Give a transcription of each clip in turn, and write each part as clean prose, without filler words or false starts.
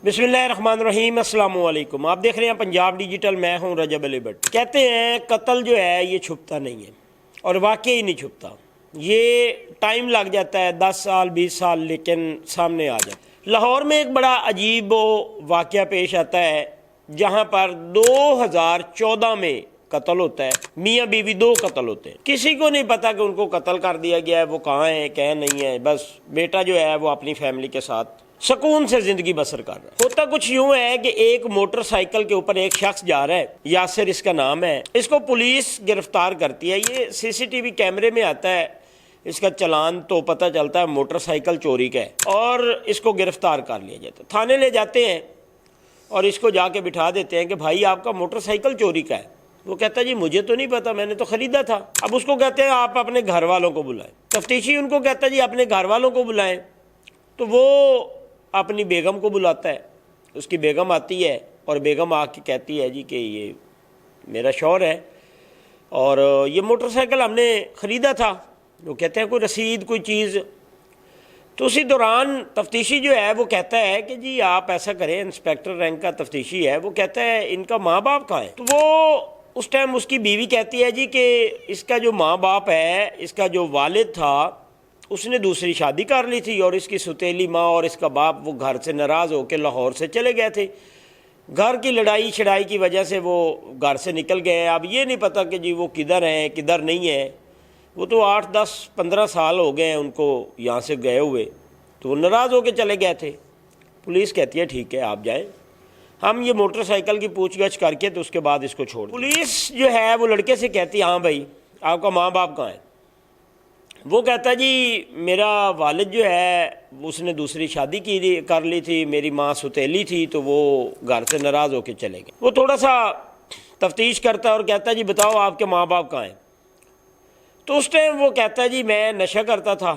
बिस्मिल्लाहिर्रहमानिर्रहीम, अस्सलाम वालेकुम। आप देख रहे हैं पंजाब डिजिटल, मैं हूं रजब अली भट्ट। कहते हैं कत्ल जो है ये छुपता नहीं है, और वाकई नहीं छुपता। ये टाइम लग जाता है 10 साल 20 साल, लेकिन सामने आ जाता है। लाहौर में एक बड़ा अजीब वाक़या पेश आता है जहां पर 2014 में कत्ल होता है। मियाँ बीवी दो कत्ल होते हैं। किसी को नहीं पता कि उनको कत्ल कर दिया गया है, वो कहाँ है कहाँ नहीं है। बस बेटा जो है वो अपनी फैमिली के साथ सुकून से जिंदगी बसर कर रहा है। होता कुछ यूं है कि एक मोटरसाइकिल के ऊपर एक शख्स जा रहा है, यासिर इसका नाम है। इसको पुलिस गिरफ्तार करती है। ये सीसीटीवी कैमरे में आता है, इसका चालान तो पता चलता है मोटरसाइकिल चोरी का है, और इसको गिरफ्तार कर लिया जाता है। थाने ले जाते हैं और इसको जाके बिठा देते हैं कि भाई आपका मोटरसाइकिल चोरी का है। वो कहता है जी मुझे तो नहीं पता, मैंने तो खरीदा था। अब उसको कहते हैं आप अपने घर वालों को बुलाएं। तफ्तीशी उनको कहता है जी अपने घर वालों को बुलाएं। तो वो अपनी बेगम को बुलाता है। उसकी बेगम आती है और बेगम आके कहती है जी कि ये मेरा शौहर है और ये मोटरसाइकिल हमने ख़रीदा था। वो कहते हैं कोई रसीद कोई चीज़। तो उसी दौरान तफ्तीशी जो है वो कहता है कि जी आप ऐसा करें, इंस्पेक्टर रैंक का तफ्तीशी है, वो कहता है इनका माँ बाप कहाँ है। तो वो उस टाइम उसकी बीवी कहती है जी कि इसका जो माँ बाप है, इसका जो वालिद था, उसने दूसरी शादी कर ली थी और इसकी सुतेली माँ और इसका बाप वो घर से नाराज़ होकर लाहौर से चले गए थे। घर की लड़ाई छड़ाई की वजह से वो घर से निकल गए। अब ये नहीं पता कि जी वो किधर हैं किधर नहीं है। वो तो 8 10 15 साल हो गए हैं उनको यहाँ से गए हुए, तो वो नाराज़ होकर चले गए थे। पुलिस कहती है ठीक है आप जाएँ, हम ये मोटरसाइकिल की पूछगछ करके तो उसके बाद इसको छोड़। पुलिस जो है वो लड़के से कहती है हाँ भाई आपका माँ बाप कहाँ है। वो कहता जी मेरा वालिद जो है उसने दूसरी शादी कर ली थी, मेरी माँ सुतेली थी, तो वो घर से नाराज़ होकर चले गए। वो थोड़ा सा तफ्तीश करता है और कहता है जी बताओ आपके माँ बाप कहाँ हैं। तो उस टाइम वो कहता है जी मैं नशा करता था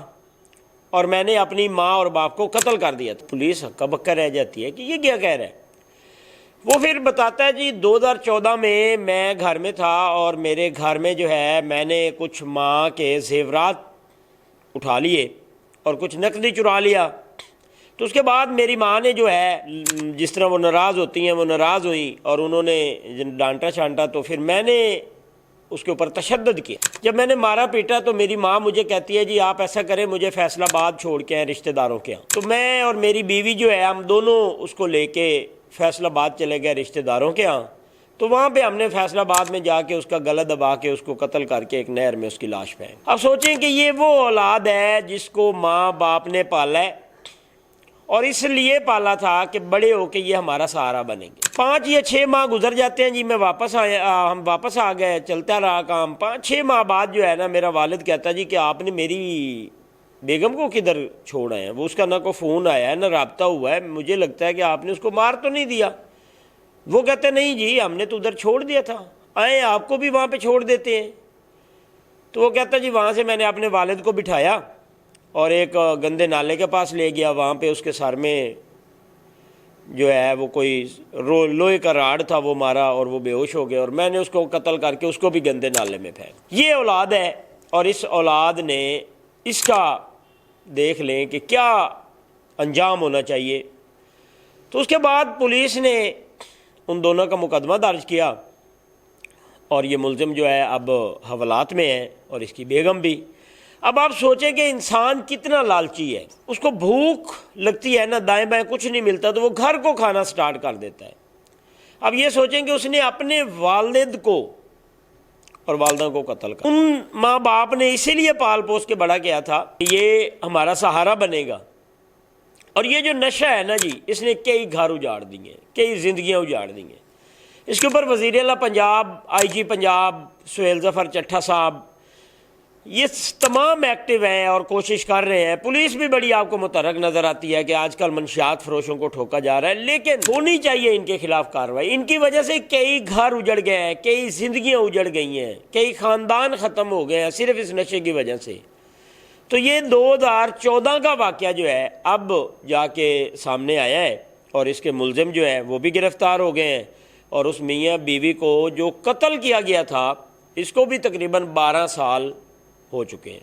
और मैंने अपनी माँ और बाप को कत्ल कर दिया था। पुलिस हक्का बक्का रह जाती है कि ये क्या कह रहा है। वो फिर बताता है जी 2014 में मैं घर में था और मेरे घर में जो है मैंने कुछ माँ के जेवरात उठा लिए और कुछ नकदी चुरा लिया। तो उसके बाद मेरी माँ ने जो है जिस तरह वो नाराज़ होती हैं वो नाराज़ हुई और उन्होंने डांटा छांटा, तो फिर मैंने उसके ऊपर तशद्दुद किया। जब मैंने मारा पीटा तो मेरी माँ मुझे कहती है जी आप ऐसा करें मुझे फैसलाबाद छोड़ के आए रिश्तेदारों के यहाँ। तो मैं और मेरी बीवी जो है हम दोनों उसको लेके फैसलाबाद चले गए रिश्तेदारों के यहाँ। तो वहाँ पे हमने फैसलाबाद में जाके उसका गला दबा के उसको कत्ल करके एक नहर में उसकी लाश फेंक। अब सोचें कि ये वो औलाद है जिसको माँ बाप ने पाला है और इसलिए पाला था कि बड़े होके ये हमारा सहारा बनेंगे। 5 या 6 माह गुजर जाते हैं जी, मैं वापस हम वापस आ गए, चलता रहा काम। 5-6 माह बाद जो है ना मेरा वालिद कहता जी कि आपने मेरी बेगम को किधर छोड़ा है। वो उसका ना कोई फ़ोन आया है ना रब्ता हुआ है, मुझे लगता है कि आपने उसको मार तो नहीं दिया। वो कहते नहीं जी हमने तो उधर छोड़ दिया था, आए आपको भी वहाँ पे छोड़ देते हैं। तो वो कहता जी वहाँ से मैंने अपने वालिद को बिठाया और एक गंदे नाले के पास ले गया। वहाँ पे उसके सर में जो है वो कोई लोहे का राड था, वो मारा और वो बेहोश हो गया और मैंने उसको कत्ल करके उसको भी गंदे नाले में फेंक। ये औलाद है और इस औलाद ने इसका देख लें कि क्या अंजाम होना चाहिए। तो उसके बाद पुलिस ने उन दोनों का मुकदमा दर्ज किया और ये मुल्ज़िम जो है अब हवालात में है और इसकी बेगम भी। अब आप सोचें कि इंसान कितना लालची है। उसको भूख लगती है ना, दाएं बाएं कुछ नहीं मिलता तो वो घर को खाना स्टार्ट कर देता है। अब ये सोचें कि उसने अपने वालिद को और वालदा को कत्ल कर। उन माँ बाप ने इसीलिए पाल पोस के बड़ा किया था कि ये हमारा सहारा बनेगा। और ये जो नशा है ना जी, इसने कई घर उजाड़ दिए, कई ज़िंदगियाँ उजाड़ दी हैं। इसके ऊपर वज़ीर आला पंजाब, IG पंजाब सुहेल ज़फ़र चट्ठा साहब ये तमाम एक्टिव हैं और कोशिश कर रहे हैं। पुलिस भी बड़ी आपको मुतहरक नज़र आती है कि आजकल मंशियात फरोशों को ठोका जा रहा है, लेकिन होनी चाहिए इनके खिलाफ कार्रवाई। इनकी वजह से कई घर उजड़ गए हैं, कई ज़िंदगियाँ उजड़ गई हैं, कई ख़ानदान ख़त्म हो गए हैं सिर्फ इस नशे की वजह से। तो ये 2014 का वाक़या जो है अब जाके सामने आया है और इसके मुल्ज़िम जो है वो भी गिरफ़्तार हो गए हैं और उस मियाँ बीवी को जो कत्ल किया गया था इसको भी तकरीबन 12 साल हो चुके हैं।